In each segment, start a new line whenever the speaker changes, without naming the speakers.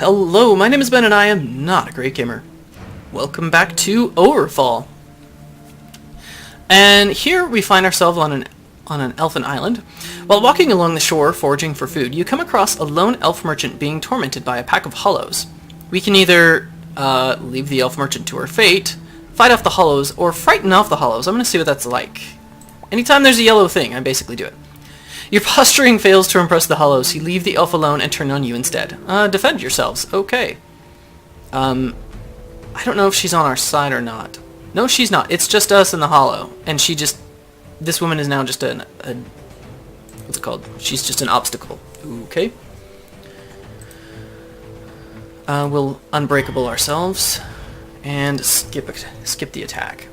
Hello, my name is Ben and I am not a great gamer. Welcome back to Overfall. And here we find ourselves on an elfin island. While walking along the shore foraging for food, you come across a lone elf merchant being tormented by a pack of hollows. We can either leave the elf merchant to her fate, fight off the hollows, or frighten off the hollows. I'm going to see what that's like. Anytime there's a yellow thing, I basically do it. Your posturing fails to impress the hollows. You leave the elf alone and turn on you instead. Defend yourselves. Okay. I don't know if she's on our side or not. No, she's not. It's just us and the hollow. And this woman is now just what's it called? She's just an obstacle. Okay. We'll unbreakable ourselves and skip the attack.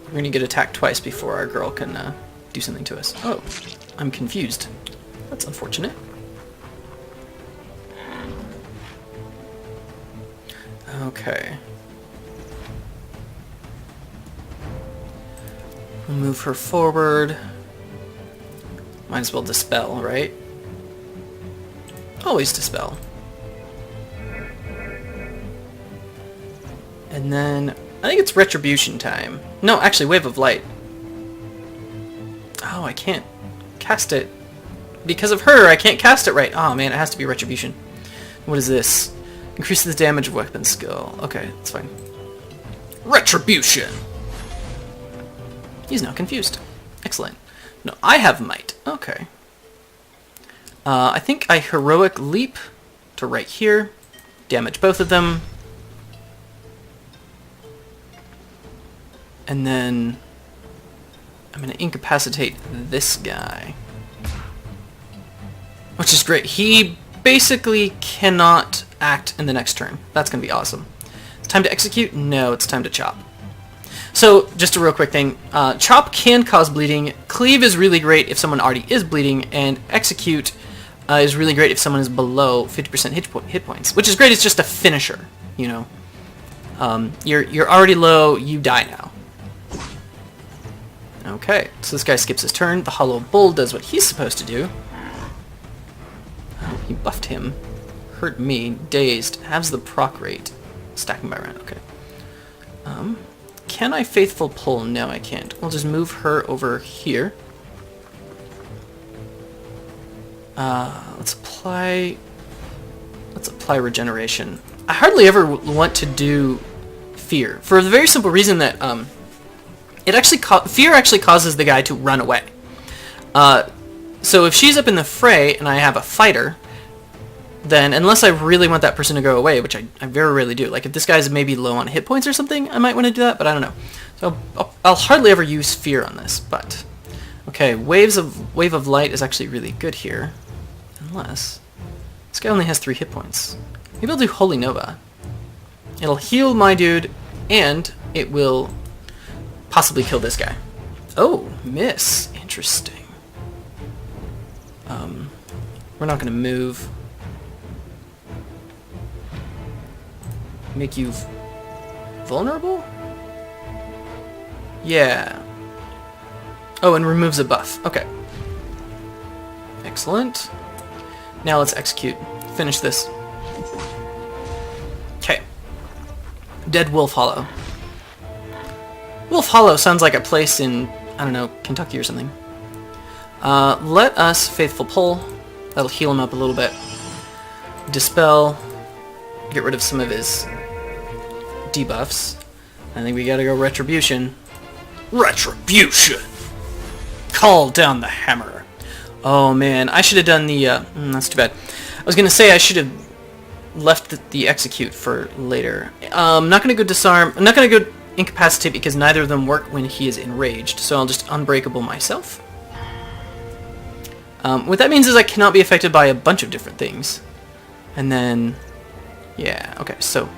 We're going to get attacked twice before our girl can do something to us. Oh. I'm confused. That's unfortunate. Okay. We'll move her forward. Might as well dispel, right? Always dispel. And then, I think it's retribution time. No, actually, wave of light. Oh, I can't cast it. Because of her, I can't cast it right. Oh man, it has to be retribution. What is this? Increases the damage of weapon skill. Okay, that's fine. Retribution! He's now confused. Excellent. No, I have might. Okay. I think I heroic leap to right here. Damage both of them. And then I'm going to incapacitate this guy. Which is great. He basically cannot act in the next turn. That's going to be awesome. It's time to execute? No, it's time to chop. So, just a real quick thing. Chop can cause bleeding. Cleave is really great if someone already is bleeding. And execute is really great if someone is below 50% hit points. Which is great. It's just a finisher, you know. You're already low. You die now. Okay, so this guy skips his turn. The Hollow Bull does what he's supposed to do. Oh, he buffed him. Hurt me. Dazed. Halves the proc rate. Stacking by round. Okay. Can I Faithful Pull? No, I can't. We'll just move her over here. Let's apply regeneration. I hardly ever want to do fear, for the very simple reason that fear actually causes the guy to run away. So if she's up in the fray and I have a fighter, then unless I really want that person to go away, which I very rarely do, like if this guy's maybe low on hit points or something, I might want to do that, but I don't know. So I'll hardly ever use fear on this, but okay, wave of light is actually really good here, unless this guy only has 3 hit points. Maybe I'll do Holy Nova. It'll heal my dude, and it will possibly kill this guy. Oh, miss. Interesting. We're not going to move. Make you vulnerable? Yeah. Oh, and removes a buff. Okay. Excellent. Now let's execute. Finish this. Okay. Dead Wolf Hollow. Wolf Hollow sounds like a place in, I don't know, Kentucky or something. Let us Faithful Pull. That'll heal him up a little bit. Dispel. Get rid of some of his debuffs. I think we gotta go Retribution. Retribution! Call down the hammer. Oh man, I should have done the, that's too bad. I was gonna say I should have left the execute for later. I'm not gonna go disarm. I'm not gonna go incapacitate because neither of them work when he is enraged, so I'll just unbreakable myself. What that means is I cannot be affected by a bunch of different things. And then, yeah, okay, so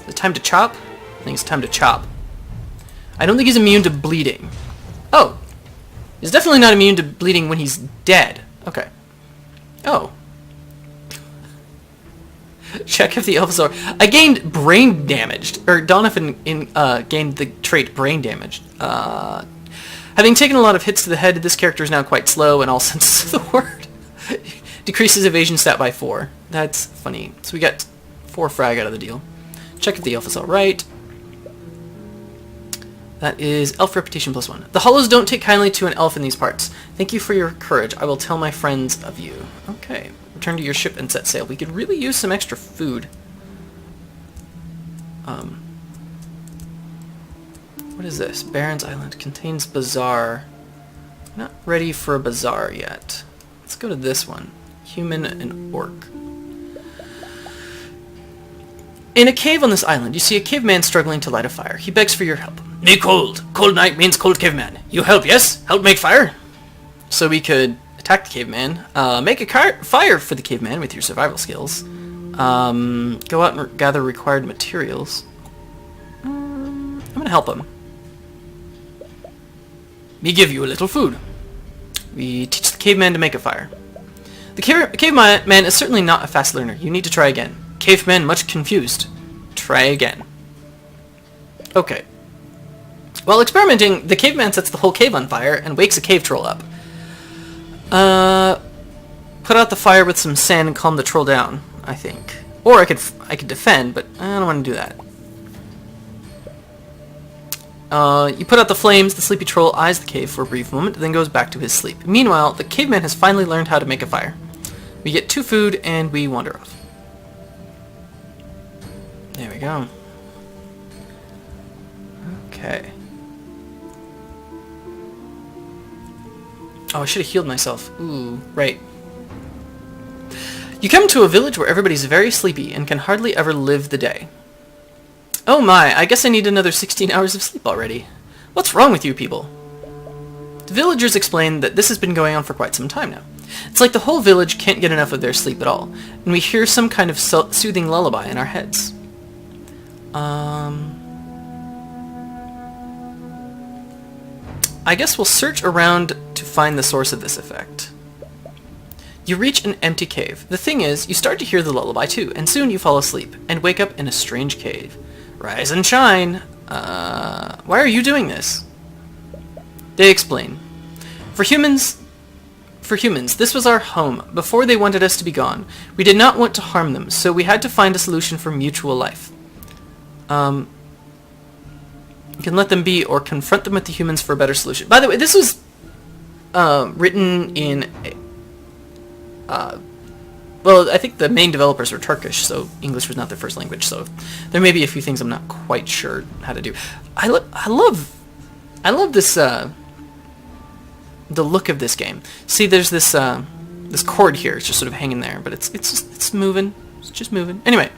the time to chop? I think it's time to chop. I don't think he's immune to bleeding. Oh, he's definitely not immune to bleeding when he's dead. Okay. Oh. Check if the elves are... I gained brain damaged, or Donovan gained the trait brain damaged. Having taken a lot of hits to the head, this character is now quite slow in all senses of the word. Decreases evasion stat by 4. That's funny. So we got 4 frag out of the deal. Check if the elf is alright. That is elf reputation +1. The Hollows don't take kindly to an elf in these parts. Thank you for your courage. I will tell my friends of you. Okay. Return to your ship and set sail. We could really use some extra food. What is this? Baron's Island contains bazaar. Not ready for a bazaar yet. Let's go to this one. Human and orc. In a cave on this island, you see a caveman struggling to light a fire. He begs for your help. Me cold. Cold night means cold caveman. You help, yes? Help make fire? So we could attack the caveman. Make a fire for the caveman with your survival skills. Go out and gather required materials. I'm gonna help him. Me give you a little food. We teach the caveman to make a fire. The caveman is certainly not a fast learner. You need to try again. Caveman much confused. Try again. Okay. While experimenting, the caveman sets the whole cave on fire and wakes a cave troll up. Put out the fire with some sand and calm the troll down, I think. Or I could defend, but I don't want to do that. You put out the flames, the sleepy troll eyes the cave for a brief moment, then goes back to his sleep. Meanwhile, the caveman has finally learned how to make a fire. We get 2 food, and we wander off. There we go. Okay. Oh, I should have healed myself. Ooh, right. You come to a village where everybody's very sleepy and can hardly ever live the day. Oh my, I guess I need another 16 hours of sleep already. What's wrong with you people? The villagers explain that this has been going on for quite some time now. It's like the whole village can't get enough of their sleep at all, and we hear some kind of soothing lullaby in our heads. I guess we'll search around to find the source of this effect. You reach an empty cave. The thing is, you start to hear the lullaby too, and soon you fall asleep, and wake up in a strange cave. Rise and shine! Why are you doing this? They explain. For humans, this was our home. Before they wanted us to be gone. We did not want to harm them, so we had to find a solution for mutual life. You can let them be, or confront them with the humans for a better solution. By the way, this was written in... well, I think the main developers were Turkish, so English was not their first language, so there may be a few things I'm not quite sure how to do. I love this, the look of this game. See, there's this, this cord here. It's just sort of hanging there, but it's moving. It's just moving. Anyway,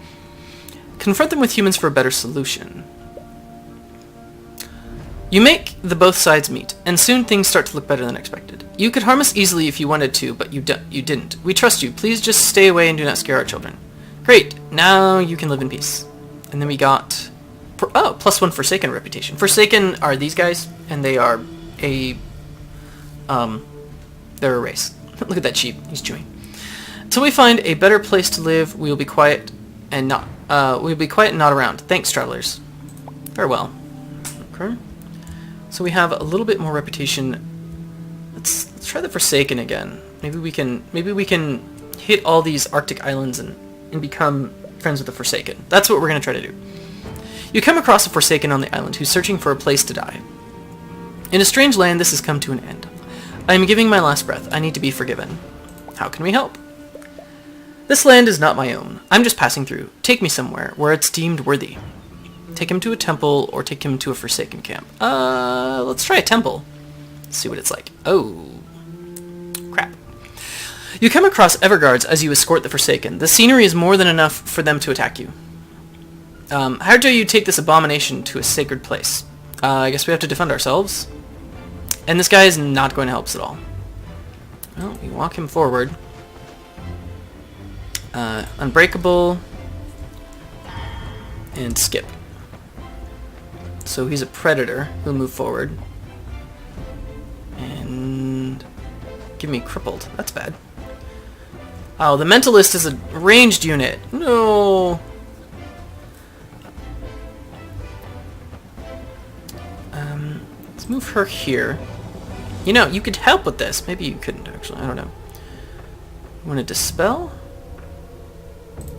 confront them with humans for a better solution. You make the both sides meet, and soon things start to look better than expected. You could harm us easily if you wanted to, but you didn't. We trust you. Please just stay away and do not scare our children. Great. Now you can live in peace. And then we got... Oh, +1 Forsaken reputation. Forsaken are these guys, and they are a... they're a race. Look at that sheep. He's chewing. Until we find a better place to live, we will be quiet and not... we'll be quiet and not around. Thanks, travelers. Farewell. Okay. So we have a little bit more reputation. Let's try the Forsaken again. Maybe we can hit all these Arctic islands and become friends with the Forsaken. That's what we're gonna try to do. You come across a Forsaken on the island who's searching for a place to die. In a strange land, this has come to an end. I am giving my last breath. I need to be forgiven. How can we help? This land is not my own. I'm just passing through. Take me somewhere where it's deemed worthy. Take him to a temple, or take him to a Forsaken camp. Let's try a temple. Let's see what it's like. Oh, crap. You come across Everguards as you escort the Forsaken. The scenery is more than enough for them to attack you. How dare you take this abomination to a sacred place? I guess we have to defend ourselves. And this guy is not going to help us at all. Well, we walk him forward. Unbreakable. And skip. So he's a predator. He'll move forward. And give me crippled. That's bad. Oh, the mentalist is a ranged unit. No. Let's move her here. You know, you could help with this. Maybe you couldn't, actually. I don't know. Want to dispel?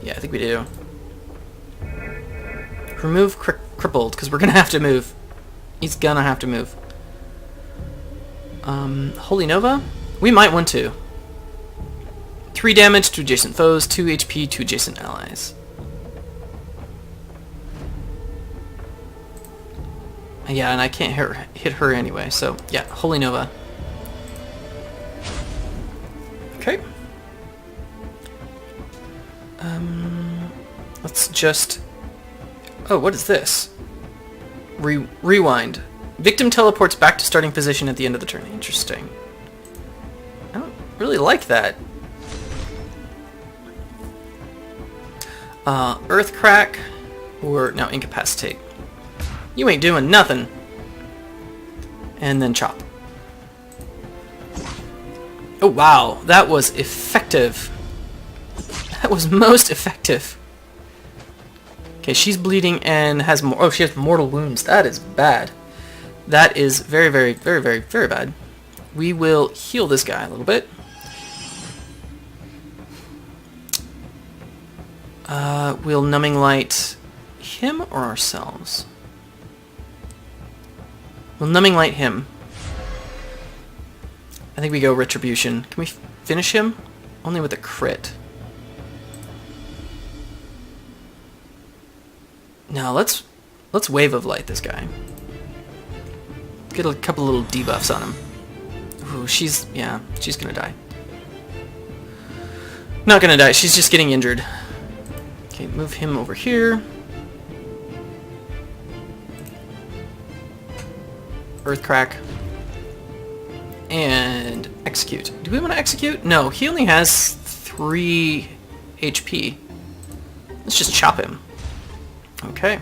Yeah, I think we do. Remove crippled, because we're going to have to move. He's going to have to move. Holy Nova? We might want to. 3 damage to adjacent foes, 2 HP to adjacent allies. Yeah, and I can't hit her anyway, so yeah, Holy Nova. Okay. Let's just... Oh, what is this? Rewind. Victim teleports back to starting position at the end of the turn. Interesting. I don't really like that. Earth Crack, or now Incapacitate. You ain't doing nothing. And then Chop. Oh wow, that was effective. That was most effective. Okay, she's bleeding and has more. Oh, she has mortal wounds. That is bad. That is very, very, very, very, very bad. We will heal this guy a little bit. We'll Numbing Light him or ourselves? We'll Numbing Light him. I think we go Retribution. Can we finish him? Only with a crit. No, let's Wave of Light this guy. Get a couple little debuffs on him. Ooh, she's gonna die. Not gonna die, she's just getting injured. Okay, move him over here. Earth Crack. And execute. Do we want to execute? No, he only has 3 HP. Let's just chop him. Okay.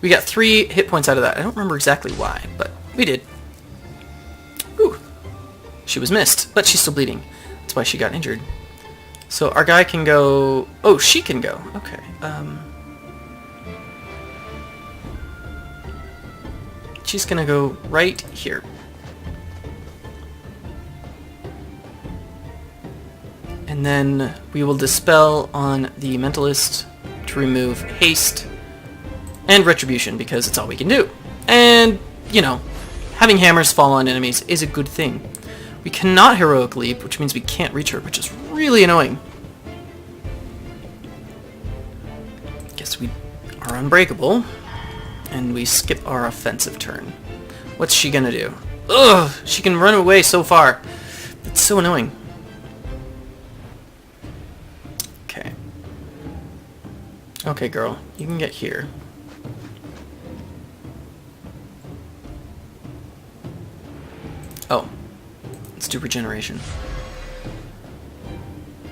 We got 3 hit points out of that. I don't remember exactly why, but we did. Ooh. She was missed, but she's still bleeding. That's why she got injured. So our guy can go... Oh, she can go. Okay. She's gonna go right here. And then we will Dispel on the Mentalist to remove Haste and Retribution, because it's all we can do. And, you know, having hammers fall on enemies is a good thing. We cannot Heroic Leap, which means we can't reach her, which is really annoying. Guess we are unbreakable, and we skip our offensive turn. What's she gonna do? Ugh! She can run away so far. That's so annoying. Okay. Okay, girl. You can get here. Oh. Let's do regeneration.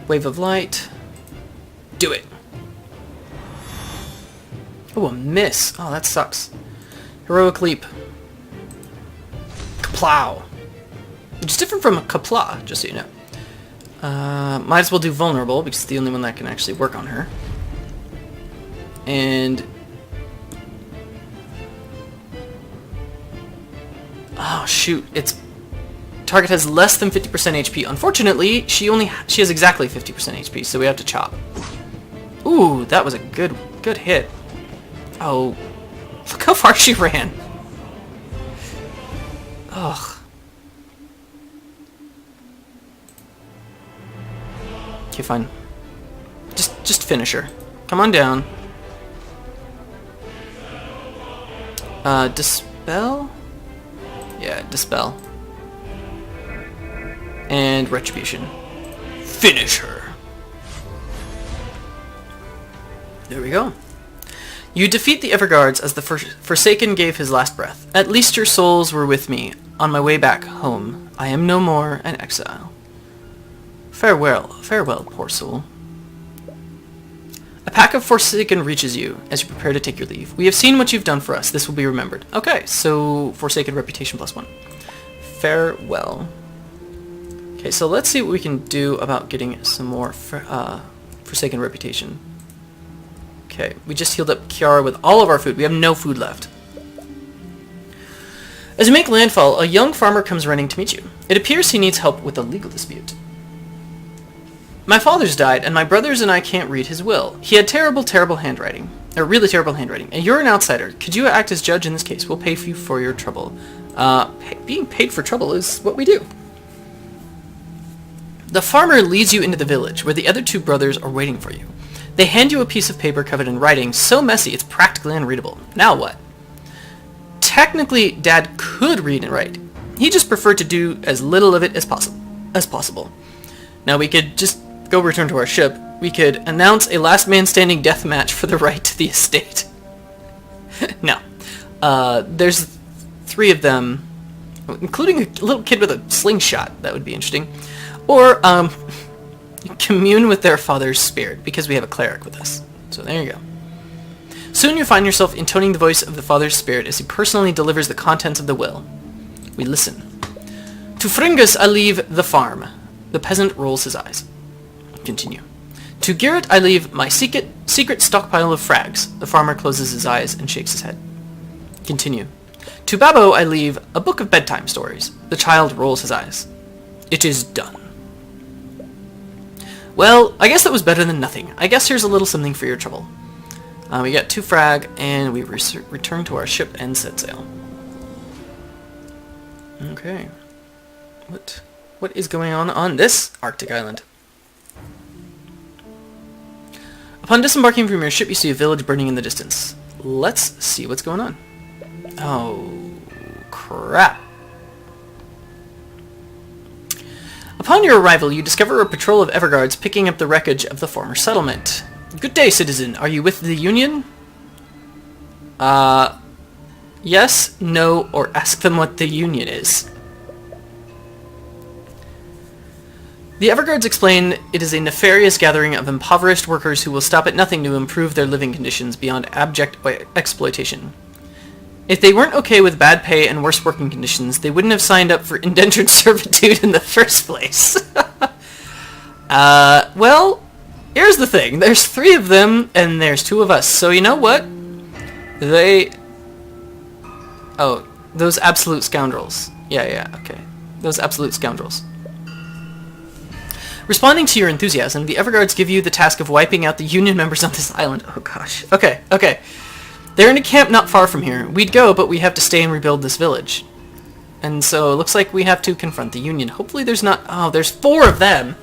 Wave of Light. Do it. Oh, a miss. Oh, that sucks. Heroic Leap. Kaplow. Which is different from a Kapla, just so you know. Might as well do Vulnerable, because it's the only one that can actually work on her. And... Oh, shoot. It's... Target has less than 50% HP. Unfortunately, she has exactly 50% HP, so we have to chop. Ooh, that was a good hit. Oh, look how far she ran. Ugh. Okay, fine. Just finish her. Come on down. Dispel? Yeah, Dispel. And Retribution. Finish her. There we go. You defeat the Everguards as the Forsaken gave his last breath. At least your souls were with me on my way back home. I am no more an exile. Farewell, farewell, poor soul. A pack of Forsaken reaches you as you prepare to take your leave. We have seen what you've done for us. This will be remembered. Okay, so Forsaken reputation +1. Farewell. Okay, so let's see what we can do about getting some more Forsaken reputation. Okay, we just healed up Kiara with all of our food. We have no food left. As you make landfall, a young farmer comes running to meet you. It appears he needs help with a legal dispute. My father's died, and my brothers and I can't read his will. He had terrible, terrible handwriting. Or really terrible handwriting. And you're an outsider. Could you act as judge in this case? We'll pay you for your trouble. Being paid for trouble is what we do. The farmer leads you into the village, where the other two brothers are waiting for you. They hand you a piece of paper covered in writing so messy it's practically unreadable. Now what? Technically, Dad could read and write. He just preferred to do as little of it as possible. Now we could just go return to our ship. We could announce a last man standing death match for the right to the estate. No. There's 3 of them, including a little kid with a slingshot. That would be interesting. Or, commune with their father's spirit, because we have a cleric with us. So there you go. Soon you find yourself intoning the voice of the father's spirit as he personally delivers the contents of the will. We listen. To Fringus I leave the farm. The peasant rolls his eyes. Continue. To Garrett I leave my secret stockpile of frags. The farmer closes his eyes and shakes his head. Continue. To Babbo I leave a book of bedtime stories. The child rolls his eyes. It is done. Well, I guess that was better than nothing. I guess here's a little something for your trouble. We got 2 frag, and we return to our ship and set sail. Okay. What is going on this Arctic island? Upon disembarking from your ship, you see a village burning in the distance. Let's see what's going on. Oh, crap. Upon your arrival, you discover a patrol of Everguards picking up the wreckage of the former settlement. Good day, citizen. Are you with the Union? Yes, no, or ask them what the Union is. The Everguards explain it is a nefarious gathering of impoverished workers who will stop at nothing to improve their living conditions beyond abject exploitation. If they weren't okay with bad pay and worse working conditions, they wouldn't have signed up for indentured servitude in the first place. Well, here's the thing. There's 3 of them, and there's 2 of us. So you know what? Oh, those absolute scoundrels. Yeah, okay. Those absolute scoundrels. Responding to your enthusiasm, the Everguards give you the task of wiping out the Union members on this island. Oh gosh. Okay. They're in a camp not far from here. We'd go, but we have to stay and rebuild this village. And so it looks like we have to confront the Union. Hopefully there's not... Oh, there's 4 of them!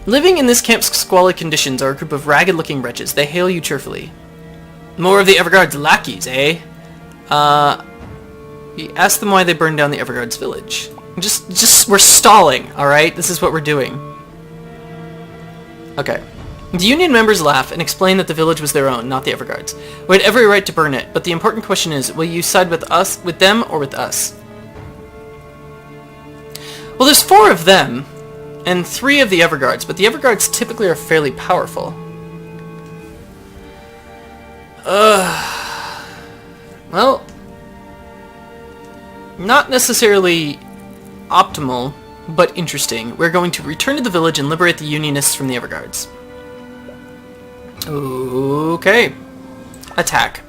Living in this camp's squalid conditions are a group of ragged-looking wretches. They hail you cheerfully. More of the Everguards' lackeys, eh? We ask them why they burned down the Everguards' village. We're stalling, alright? This is what we're doing. Okay. The Union members laugh and explain that the village was their own, not the Everguards. We had every right to burn it, but the important question is, will you side with us, with them, or with us? Well, there's 4 of them, and 3 of the Everguards, but the Everguards typically are fairly powerful. Well, not necessarily optimal, but interesting. We're going to return to the village and liberate the Unionists from the Everguards. Okay. Attack.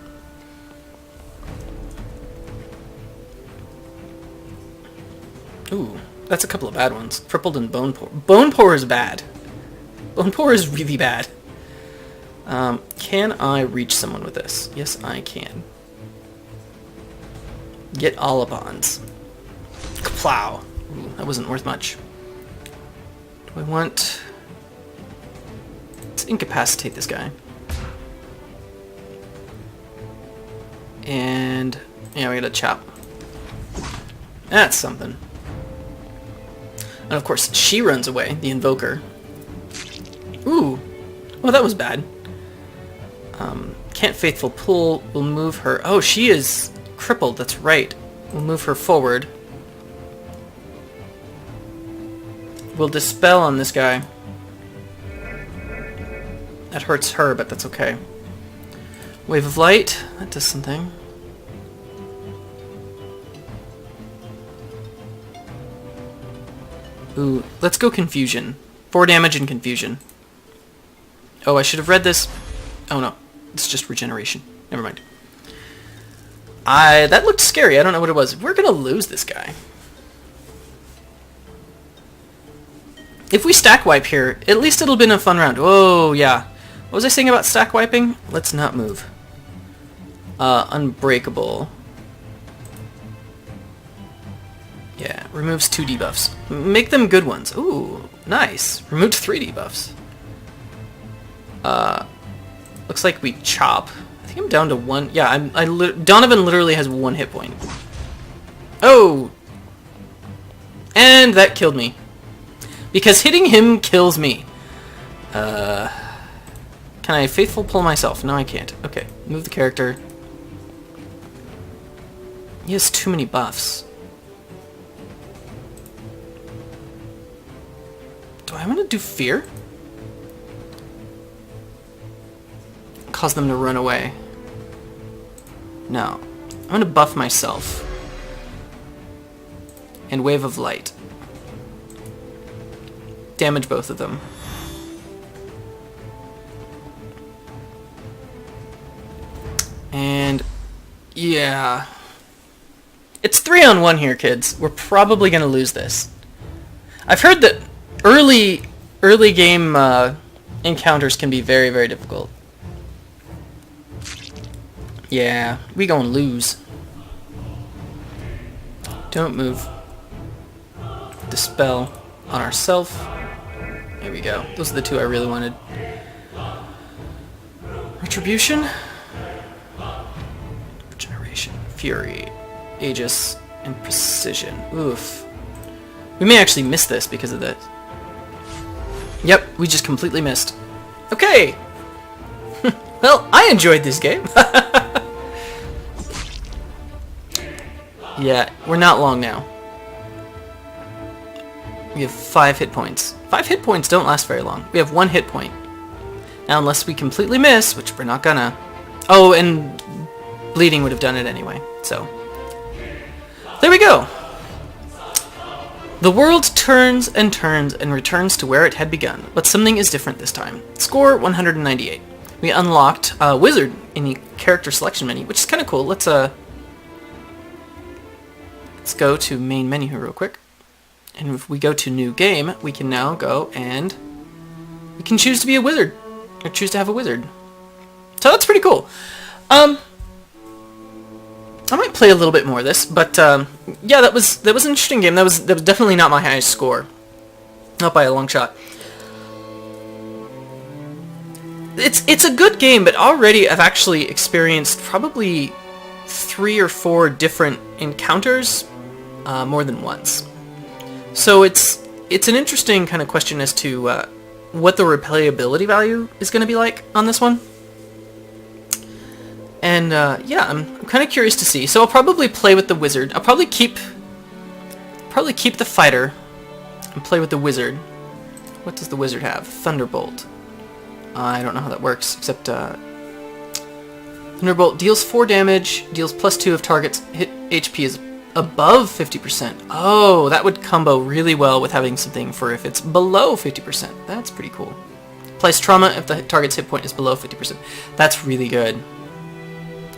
Ooh, that's a couple of bad ones. Crippled and Bone Pour. Bone Pour is bad. Bone Pour is really bad. Can I reach someone with this? Yes, I can. Get Alabons. Kaplow. Ooh, that wasn't worth much. Do I want... Let's incapacitate this guy. And... yeah, we gotta chop. That's something. And of course, she runs away, the Invoker. Ooh. Well, that was bad. Can't Faithful Pull will move her... Oh, she is crippled, that's right. We'll move her forward. We'll Dispel on this guy. That hurts her, but that's okay. Wave of Light, that does something. Ooh, let's go Confusion. 4 damage and Confusion. Oh, I should have read this. Oh no, it's just regeneration. Never mind. That looked scary. I don't know what it was. We're gonna lose this guy. If we stack wipe here, at least it'll been a fun round. Oh, yeah. What was I saying about stack wiping? Let's not move. Unbreakable. Yeah, removes 2 debuffs. Make them good ones. Ooh, nice. Removed 3 debuffs. Looks like we chop. I think I'm down to 1. Yeah, Donovan literally has 1 hit point. Oh! And that killed me. Because hitting him kills me. Can I faithful pull myself? No, I can't. Okay, move the character. He has too many buffs. Do I want to do fear? Cause them to run away. No. I'm going to buff myself. And wave of light. Damage both of them. And yeah. It's 3-on-1 here, kids. We're probably going to lose this. I've heard that early game encounters can be very, very difficult. Yeah, we gonna lose. Don't move. Dispel on ourself. There we go. Those are the 2 I really wanted. Retribution. Regeneration. Fury. Aegis. And Precision. Oof. We may actually miss this because of this. Yep, we just completely missed. Okay! Well, I enjoyed this game. Yeah, we're not long now. We have 5 hit points. 5 hit points don't last very long. We have 1 hit point. Now, unless we completely miss, which we're not gonna... Oh, and bleeding would have done it anyway, so... There we go! The world turns and turns and returns to where it had begun, but something is different this time. Score 198. We unlocked a wizard in the character selection menu, which is kind of cool. Let's go to main menu here real quick. And if we go to new game, we can now go and we can choose to be a wizard. Or choose to have a wizard. So that's pretty cool. I might play a little bit more of this, but yeah, that was an interesting game. That was definitely not my highest score. Not by a long shot. It's a good game, but already I've actually experienced probably 3 or 4 different encounters more than once. So it's an interesting kind of question as to what the replayability value is going to be like on this one. And yeah, I'm kind of curious to see. So I'll probably play with the wizard. I'll probably keep the fighter and play with the wizard. What does the wizard have? Thunderbolt. I don't know how that works, except Thunderbolt deals 4 damage, deals +2 if target's hit HP is above 50%. Oh, that would combo really well with having something for if it's below 50%. That's pretty cool. Applies trauma if the target's hit point is below 50%. That's really good.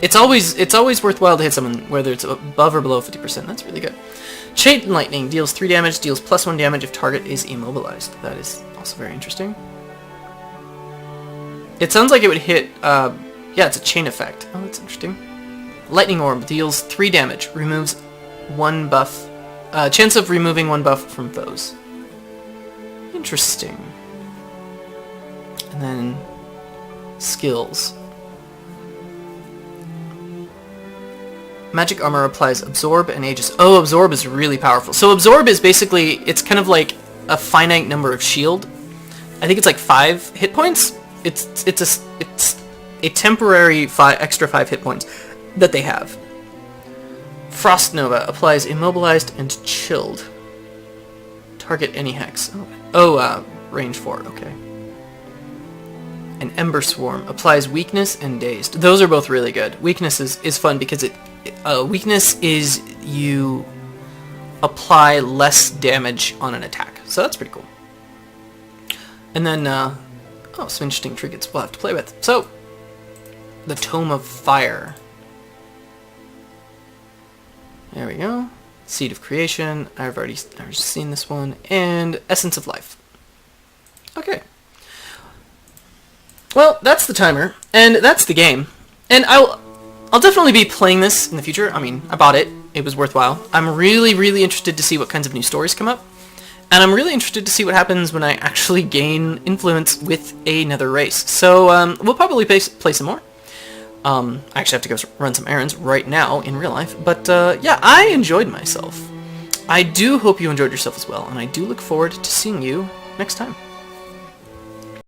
It's always worthwhile to hit someone whether it's above or below 50%. That's really good. Chain Lightning deals 3 damage, deals +1 damage if target is immobilized. That is also very interesting. It sounds like it would hit, yeah, it's a chain effect. Oh, that's interesting. Lightning Orb deals 3 damage, removes 1 buff, chance of removing 1 buff from foes. Interesting. And then, skills. Magic Armor applies Absorb and Aegis. Oh, Absorb is really powerful. So Absorb is basically, it's kind of like a finite number of shield. I think it's like 5 hit points. It's a temporary extra 5 hit points that they have. Frost Nova applies Immobilized and Chilled. Target any hex. Oh, range 4, okay. And Ember Swarm applies Weakness and Dazed. Those are both really good. Weakness is fun because weakness is you apply less damage on an attack. So that's pretty cool. And then, oh, some interesting trinkets we'll have to play with. So, the Tome of Fire. There we go. Seed of Creation. I've already seen this one. And Essence of Life. Okay. Well, that's the timer, and that's the game. And I'll definitely be playing this in the future. I mean, I bought it. It was worthwhile. I'm really, really interested to see what kinds of new stories come up. And I'm really interested to see what happens when I actually gain influence with another race. So, we'll probably play some more. I actually have to go run some errands right now in real life. But, yeah, I enjoyed myself. I do hope you enjoyed yourself as well, and I do look forward to seeing you next time.